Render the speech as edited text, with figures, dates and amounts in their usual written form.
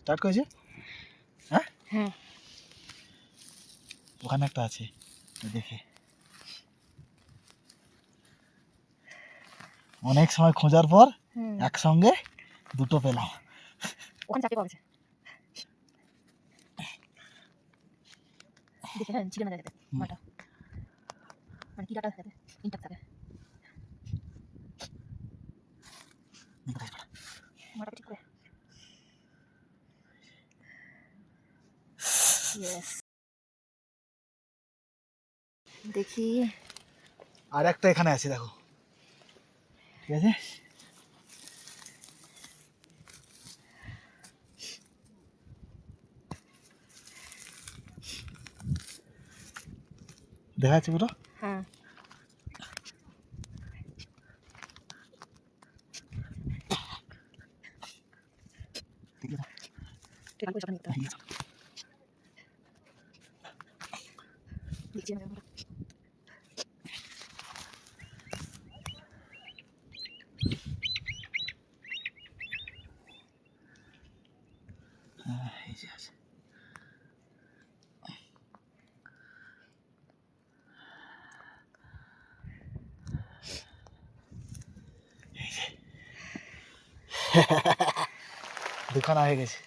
Start করেছে? হ্যাঁ হ্যাঁ ওখানে একটা আছে দেখে। অনেক সময় খোঁজার পর একসঙ্গে দুটো পেলাম। ওখানে চারটে পাওয়া গেছে। দেখে হ্যাঁ ছিঁড়ে না যায় যাতে মাটা, মানে কিরাটা যাতে ইনটাক্ট থাকে। মাটা ঠিক করে ইয়েস। দেখি আর একটা এখানে আছে দেখো, ঠিক আছে? দেখা যাচ্ছে পুরো? হ্যাঁ ঠিক আছে ঠিক আছে নিতে হবে। দেখছি না হ্যাঁ এই যে আছে। দুখানা হয়ে গেছে।